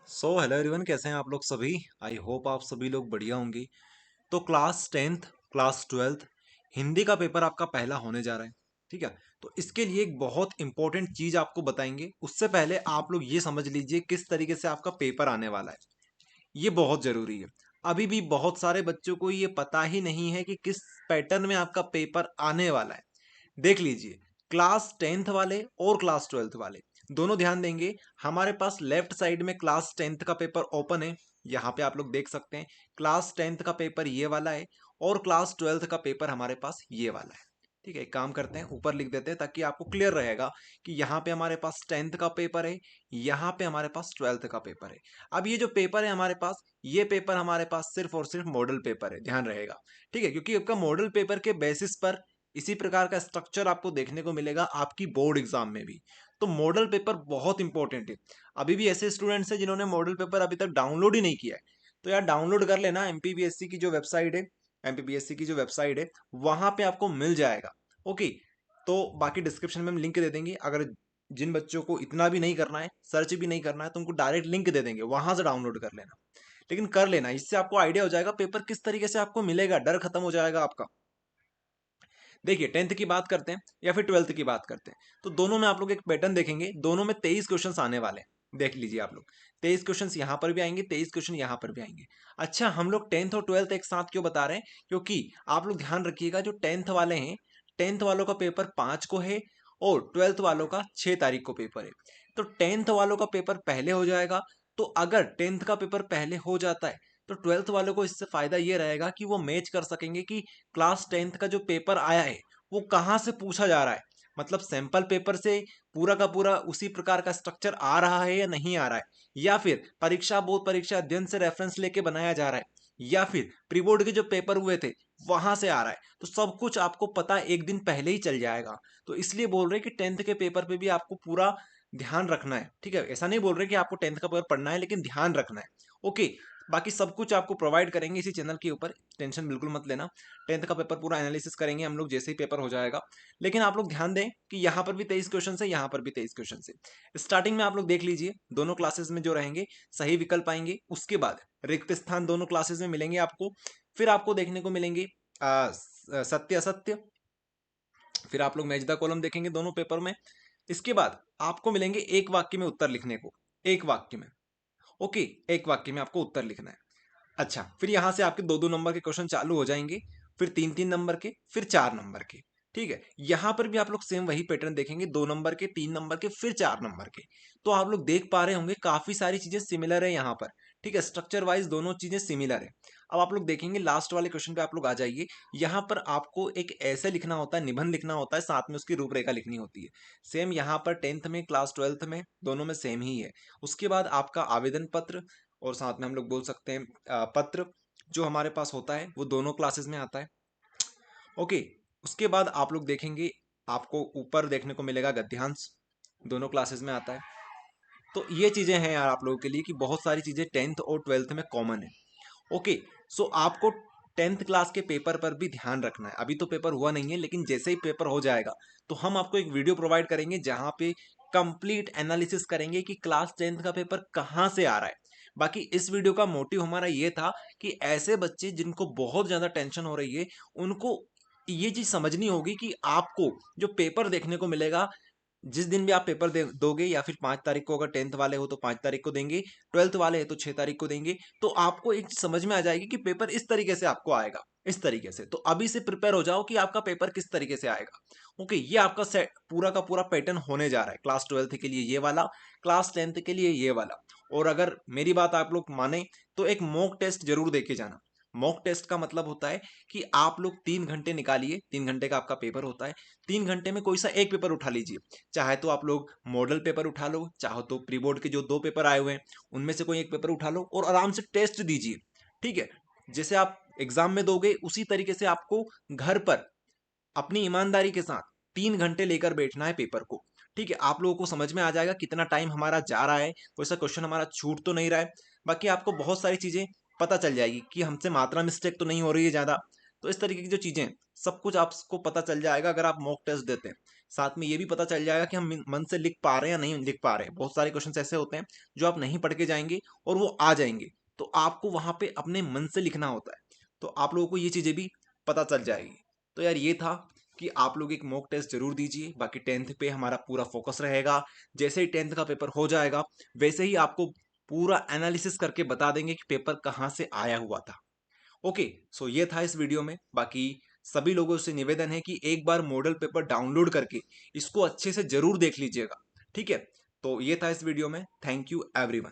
Hello everyone, कैसे हैं आप लोग सभी। आई होप आप सभी लोग बढ़िया होंगे। तो class 10th class 12th Hindi का पेपर आपका पहला होने जा रहा है। ठीक है। तो इसके लिए एक बहुत इंपॉर्टेंट चीज आपको बताएंगे। उससे पहले आप लोग ये समझ लीजिए किस तरीके से आपका पेपर आने वाला है। ये बहुत जरूरी है। अभी भी बहुत सारे बच्चों को ये पता ही नहीं है कि किस पैटर्न में आपका पेपर आने वाला है। देख लीजिए, क्लास 10th वाले और क्लास 12th वाले दोनों ध्यान देंगे। हमारे पास लेफ्ट साइड में क्लास 10th का पेपर ओपन है। यहाँ पे आप लोग देख सकते हैं क्लास 10th का पेपर ये वाला है और क्लास 12th का पेपर हमारे पास ये वाला है। ठीक है, एक काम करते हैं, ऊपर लिख देते हैं ताकि आपको क्लियर रहेगा कि यहाँ पे हमारे पास 10th का पेपर है, यहाँ पे हमारे पास 12th का पेपर है। अब ये जो पेपर है हमारे पास, ये पेपर हमारे पास सिर्फ और सिर्फ मॉडल पेपर है, ध्यान रहेगा। ठीक है, क्योंकि आपका मॉडल पेपर के बेसिस पर इसी प्रकार का स्ट्रक्चर आपको देखने को मिलेगा आपकी बोर्ड एग्जाम में भी। तो मॉडल पेपर बहुत इंपॉर्टेंट है। अभी भी ऐसे स्टूडेंट्स हैं जिन्होंने मॉडल पेपर अभी तक डाउनलोड ही नहीं किया है, तो यार डाउनलोड कर लेना। एमपीबीएससी की जो वेबसाइट है, एमपीबीएससी की जो वेबसाइट है वहां पे आपको मिल जाएगा। ओके। तो बाकी डिस्क्रिप्शन में हम लिंक दे देंगे। अगर जिन बच्चों को इतना भी नहीं करना है, सर्च भी नहीं करना है, तो उनको डायरेक्ट लिंक दे देंगे, वहां से डाउनलोड कर लेना। लेकिन कर लेना, इससे आपको आइडिया हो जाएगा पेपर किस तरीके से आपको मिलेगा, डर खत्म हो जाएगा आपका। देखिए, 10th की बात करते हैं या फिर 12th की बात करते हैं, तो दोनों में आप लोग एक पैटर्न देखेंगे। दोनों में 23 क्वेश्चंस आने वाले हैं। देख लीजिए आप लोग, 23 क्वेश्चंस यहाँ पर भी आएंगे, 23 क्वेश्चन यहाँ पर भी आएंगे। अच्छा, हम लोग 10th और 12th एक साथ क्यों बता रहे हैं? क्योंकि आप लोग ध्यान रखिएगा, जो 10th वाले हैं, 10th वालों का पेपर 5 को है और 12th वालों का 6 तारीख को पेपर है। तो 10th वालों का पेपर पहले हो जाएगा। तो अगर 10th का पेपर पहले हो जाता है तो 12th वालों को इससे फायदा ये रहेगा कि वो मैच कर सकेंगे कि क्लास 10th का जो पेपर आया है वो कहाँ से पूछा जा रहा है। मतलब सैंपल पेपर से पूरा का पूरा उसी प्रकार का स्ट्रक्चर आ रहा है या नहीं आ रहा है, या फिर परीक्षा बोर्ड परीक्षा अध्ययन से रेफरेंस लेके बनाया जा रहा है, या फिर प्री बोर्ड के जो पेपर हुए थे वहां से आ रहा है। तो सब कुछ आपको पता एक दिन पहले ही चल जाएगा। तो इसलिए बोल रहे हैं कि 10th के पेपर पे भी आपको पूरा ध्यान रखना है। ठीक है, ऐसा नहीं बोल रहे कि आपको 10th का पेपर पढ़ना है, लेकिन ध्यान रखना है। ओके। बाकी सब कुछ आपको प्रोवाइड करेंगे इसी चैनल के ऊपर, टेंशन बिल्कुल मत लेना। 10th का पेपर पूरा एनालिसिस करेंगे हम लोग जैसे ही पेपर हो जाएगा। लेकिन आप लोग ध्यान दें कि यहाँ पर भी 23 क्वेश्चन है, यहाँ पर भी 23 क्वेश्चन है। स्टार्टिंग में आप लोग देख लीजिए, दोनों क्लासेस में जो रहेंगे सही विकल्प आएंगे। उसके बाद रिक्त स्थान दोनों क्लासेस में मिलेंगे आपको। फिर आपको देखने को मिलेंगे सत्य असत्य। फिर आप लोग मैच द कॉलम देखेंगे दोनों पेपर में। इसके बाद आपको मिलेंगे एक वाक्य में उत्तर लिखने को, एक वाक्य में। ओके, एक वाक्य में आपको उत्तर लिखना है। अच्छा, फिर यहां से आपके 2-2 नंबर के क्वेश्चन चालू हो जाएंगे, फिर 3-3 नंबर के, फिर 4 नंबर के। ठीक है, यहां पर भी आप लोग सेम वही पैटर्न देखेंगे, 2 नंबर के, 3 नंबर के, फिर 4 नंबर के। तो आप लोग देख पा रहे होंगे काफी सारी चीजें सिमिलर है यहाँ पर। ठीक है, स्ट्रक्चर वाइज दोनों चीजें सिमिलर है। अब आप लोग देखेंगे लास्ट वाले क्वेश्चन पे आप लोग आ जाइए। यहाँ पर आपको एक ऐसे लिखना होता है, निबंध लिखना होता है, साथ में उसकी रूपरेखा लिखनी होती है। सेम यहाँ पर 10th में क्लास 12th में दोनों में सेम ही है। उसके बाद आपका आवेदन पत्र, और साथ में हम लोग बोल सकते हैं पत्र, जो हमारे पास होता है वो दोनों क्लासेस में आता है। ओके। उसके बाद आप लोग देखेंगे, आपको ऊपर देखने को मिलेगा गद्यांश, दोनों क्लासेस में आता है। तो ये चीजें हैं यार आप लोगों के लिए कि बहुत सारी चीजें 10th और 12th में कॉमन है। ओके। सो आपको 10th क्लास के पेपर पर भी ध्यान रखना है। अभी तो पेपर हुआ नहीं है, लेकिन जैसे ही पेपर हो जाएगा तो हम आपको एक वीडियो प्रोवाइड करेंगे जहां पे कंप्लीट एनालिसिस करेंगे कि क्लास 10th का पेपर कहां से आ रहा है। बाकी इस वीडियो का मोटिव हमारा ये था कि ऐसे बच्चे जिनको बहुत ज्यादा टेंशन हो रही है, उनको ये चीज समझनी होगी कि आपको जो पेपर देखने को मिलेगा, जिस दिन भी आप पेपर दोगे, या फिर 5 तारीख को अगर 10th वाले हो तो 5 तारीख को देंगे, 12th वाले हैं तो 6 तारीख को देंगे, तो आपको एक चीज समझ में आ जाएगी कि पेपर इस तरीके से आपको आएगा, इस तरीके से। तो अभी से प्रिपेयर हो जाओ कि आपका पेपर किस तरीके से आएगा। ओके, ये आपका सेट पूरा का पूरा पैटर्न होने जा रहा है। क्लास 12th के लिए ये वाला, क्लास 10th के लिए ये वाला। और अगर मेरी बात आप लोग माने तो एक मॉक टेस्ट जरूर देके जाना। मॉक टेस्ट का मतलब होता है कि आप लोग 3 घंटे निकालिए, 3 घंटे का आपका पेपर होता है। 3 घंटे में कोई सा एक पेपर उठा लीजिए। चाहे तो आप लोग मॉडल पेपर उठा लो, चाहे तो प्री बोर्ड के जो 2 पेपर आए हुए हैं उनमें से कोई एक पेपर उठा लो और आराम से टेस्ट दीजिए। ठीक है, जैसे आप एग्जाम में दोगे उसी तरीके से आपको घर पर अपनी ईमानदारी के साथ 3 घंटे लेकर बैठना है पेपर को। ठीक है, आप लोगों को समझ में आ जाएगा कितना टाइम हमारा जा रहा है, कोई सा क्वेश्चन हमारा छूट तो नहीं रहा है। बाकी आपको बहुत सारी चीजें पता चल जाएगी कि हमसे मात्रा मिस्टेक तो नहीं हो रही है ज्यादा। तो इस तरीके की जो चीजें हैं, सब कुछ आपको पता चल जाएगा अगर आप मॉक टेस्ट देते हैं। साथ में ये भी पता चल जाएगा कि हम मन से लिख पा रहे हैं या नहीं लिख पा रहे हैं। बहुत सारे क्वेश्चन ऐसे होते हैं जो आप नहीं पढ़ के जाएंगे और वो आ जाएंगे, तो आपको वहां पे अपने मन से लिखना होता है, तो आप लोगों को ये चीजें भी पता चल जाएगी। तो यार ये था कि आप लोग एक मॉक टेस्ट जरूर दीजिए। बाकी 10th पे हमारा पूरा फोकस रहेगा। जैसे ही 10th का पेपर हो जाएगा वैसे ही आपको पूरा एनालिसिस करके बता देंगे कि पेपर कहाँ से आया हुआ था। ओके, सो ये था इस वीडियो में। बाकी सभी लोगों से निवेदन है कि एक बार मॉडल पेपर डाउनलोड करके इसको अच्छे से जरूर देख लीजिएगा। ठीक है, तो ये था इस वीडियो में। Thank you everyone.